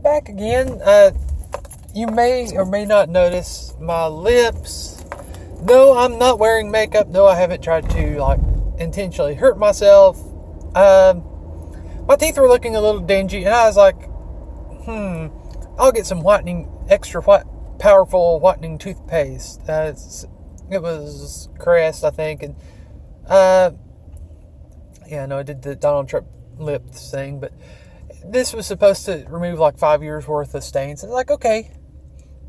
back again. You may or may not notice my lips. No, I'm not wearing makeup. No, I haven't tried to intentionally hurt myself. My teeth were looking a little dingy, and I was like, I'll get some powerful whitening toothpaste. It was Crest, I think, and I did the Donald Trump lip thing, but this was supposed to remove 5 years worth of stains. It's like, okay.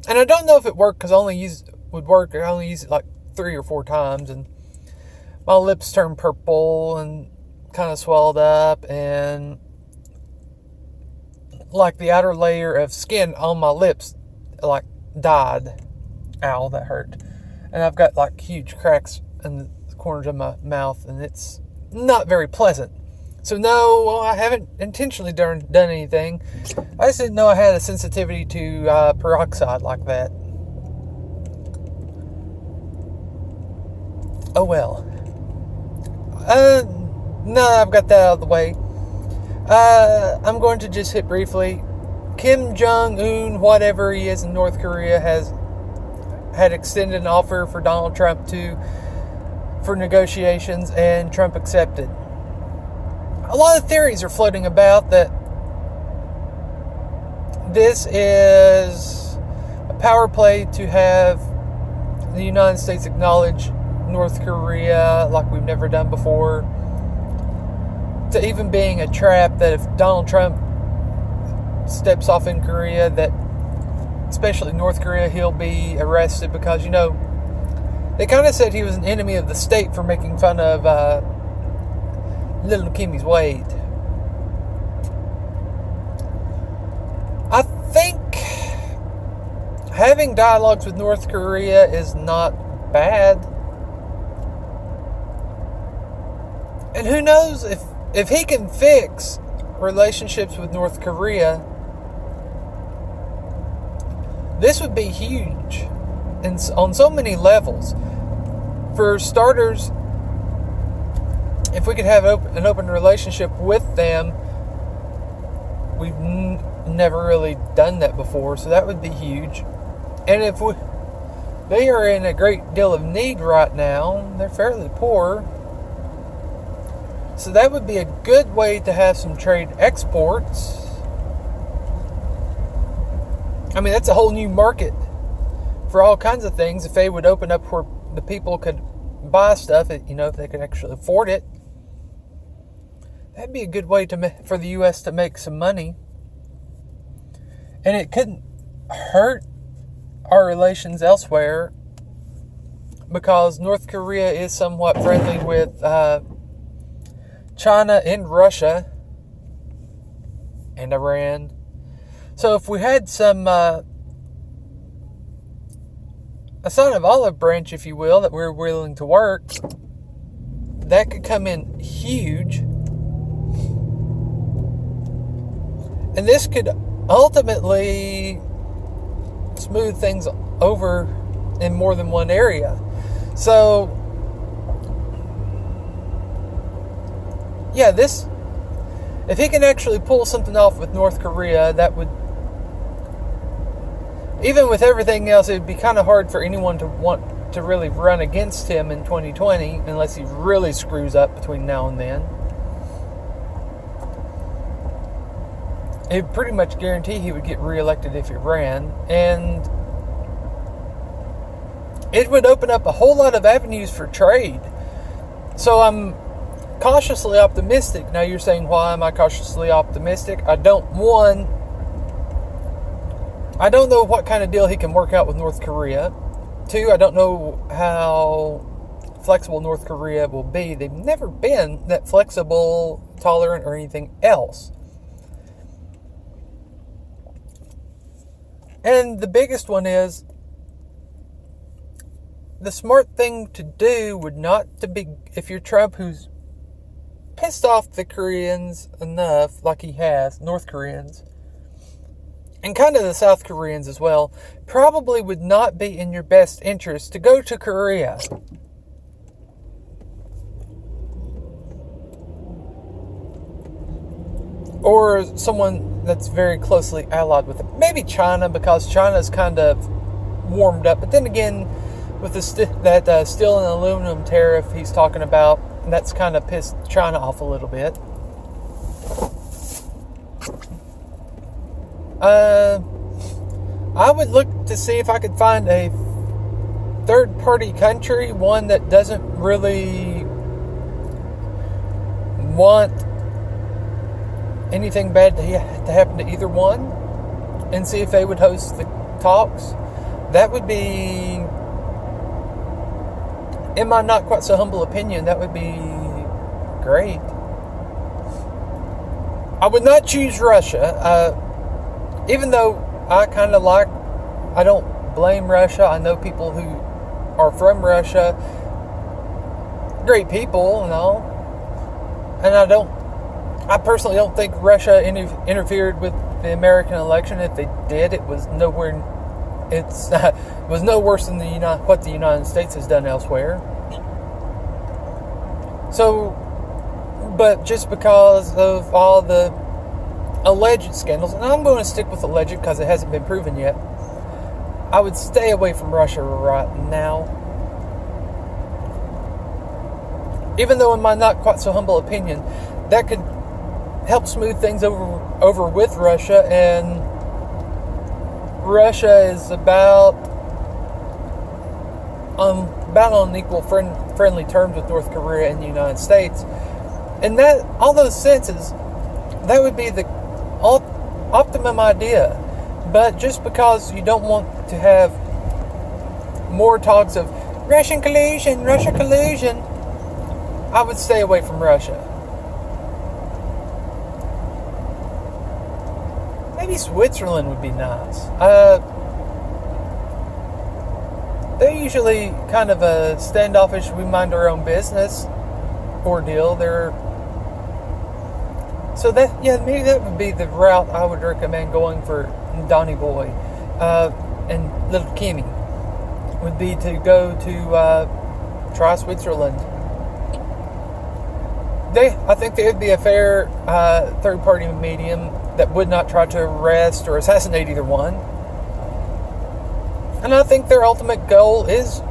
And I don't know if it worked because I only used it 3 or 4 times, and my lips turned purple and kind of swelled up, and the outer layer of skin on my lips died. Ow, that hurt. And I've got huge cracks in the corners of my mouth, and it's not very pleasant. So no, I haven't intentionally done anything. I just didn't know I had a sensitivity to peroxide like that. Oh well. Now I've got that out of the way. I'm going to just hit briefly. Kim Jong-un, whatever he is in North Korea, had extended an offer for Donald Trump for negotiations, and Trump accepted. A lot of theories are floating about that this is a power play to have the United States acknowledge North Korea like we've never done before, to even being a trap that if Donald Trump steps off in Korea, that especially North Korea, he'll be arrested because, they kind of said he was an enemy of the state for making fun of little Kimmy's Wade. I think having dialogues with North Korea is not bad. And who knows if he can fix relationships with North Korea, this would be huge and on so many levels. For starters, if we could have an open relationship with them, we've never really done that before, so that would be huge. And if they are in a great deal of need right now, they're fairly poor, so that would be a good way to have some trade exports. I mean, that's a whole new market for all kinds of things if they would open up where the people could buy stuff, if they could actually afford it. That'd be a good way for the U.S. to make some money. And it couldn't hurt our relations elsewhere because North Korea is somewhat friendly with China and Russia and Iran. So if we had some a sign of olive branch, if you will, that we're willing to work, that could come in huge. And this could ultimately smooth things over in more than one area. So, yeah, if he can actually pull something off with North Korea, that would, even with everything else, it would be kind of hard for anyone to want to really run against him in 2020 unless he really screws up between now and then. It would pretty much guarantee he would get reelected if he ran, and it would open up a whole lot of avenues for trade. So I'm cautiously optimistic. Now you're saying, why am I cautiously optimistic? I don't know what kind of deal he can work out with North Korea. 2, I don't know how flexible North Korea will be. They've never been that flexible, tolerant, or anything else. And the biggest one is, the smart thing to do would not to be, if you're Trump, who's pissed off the Koreans enough, like he has, North Koreans, and kind of the South Koreans as well, probably would not be in your best interest to go to Korea. Or someone that's very closely allied with it. Maybe China, because China's kind of warmed up. But then again, with the steel and aluminum tariff he's talking about, that's kind of pissed China off a little bit. I would look to see if I could find a third-party country, one that doesn't really want anything bad to happen to either one, and see if they would host the talks. That would be, in my not quite so humble opinion, that would be great. I would not choose Russia, even though I don't blame Russia. I know people who are from Russia, great people and all, and I personally don't think Russia interfered with the American election. If they did, it was nowhere. It was no worse than what the United States has done elsewhere. So, but just because of all the alleged scandals, and I'm going to stick with alleged because it hasn't been proven yet, I would stay away from Russia right now. Even though, in my not quite so humble opinion, that could help smooth things over with Russia, and Russia is about on equal friendly terms with North Korea and the United States. And that, all those senses, that would be the optimum idea. But just because you don't want to have more talks of Russian collusion, I would stay away from Russia. Maybe Switzerland would be nice. They're usually kind of a standoffish, we mind our own business ordeal. Maybe that would be the route I would recommend going for Donny Boy and little Kimmy, would be to go to try Switzerland. I think they would be a fair third-party medium that would not try to arrest or assassinate either one. And I think their ultimate goal is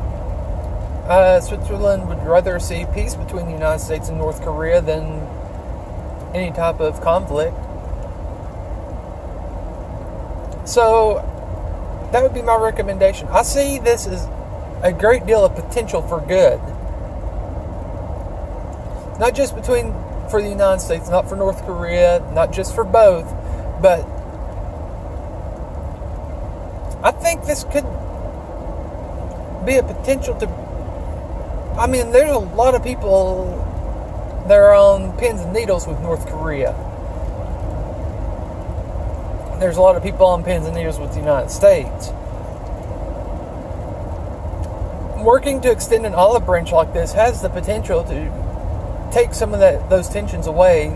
Switzerland would rather see peace between the United States and North Korea than any type of conflict. So that would be my recommendation. I see this as a great deal of potential for good. Not just for the United States, not for North Korea, not just for both, but I think this could be a potential to... I mean, there's a lot of people that are on pins and needles with North Korea. There's a lot of people on pins and needles with the United States. Working to extend an olive branch like this has the potential to take some of those tensions away.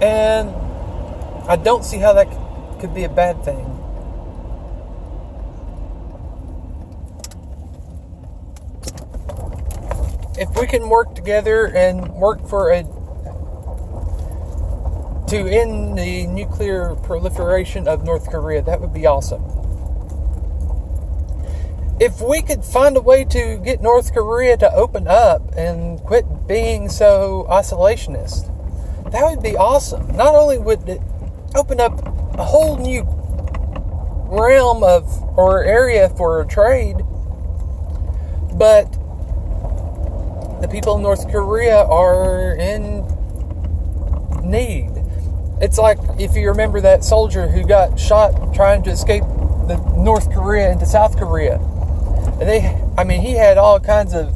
And I don't see how that could be a bad thing. If we can work together and work to end the nuclear proliferation of North Korea, that would be awesome. If we could find a way to get North Korea to open up and quit being so isolationist, that would be awesome. Not only would it open up a whole new realm or area for trade, but the people in North Korea are in need. It's like, if you remember that soldier who got shot trying to escape the North Korea into South Korea. And he had all kinds of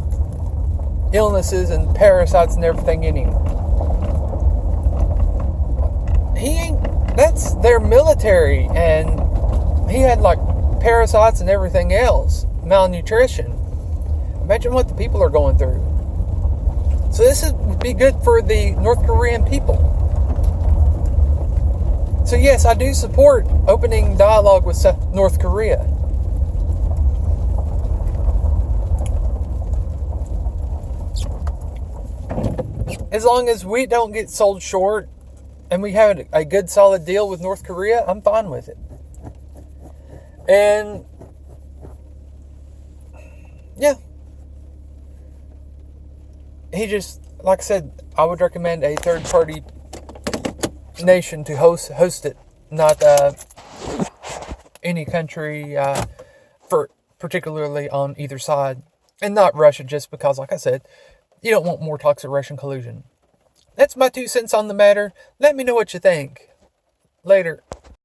illnesses and parasites and everything in him. That's their military, and he had like parasites and everything else, malnutrition. Imagine what the people are going through. So this would be good for the North Korean people. So yes, I do support opening dialogue with North Korea. as long as we don't get sold short and we have a good solid deal with North Korea, I'm fine with it. And yeah, he just, like I said, I would recommend a third party nation to host it, not any country for particularly on either side, and not Russia, just because, like I said, you don't want more talks of Russian collusion. That's my 2 cents on the matter. Let me know what you think. Later.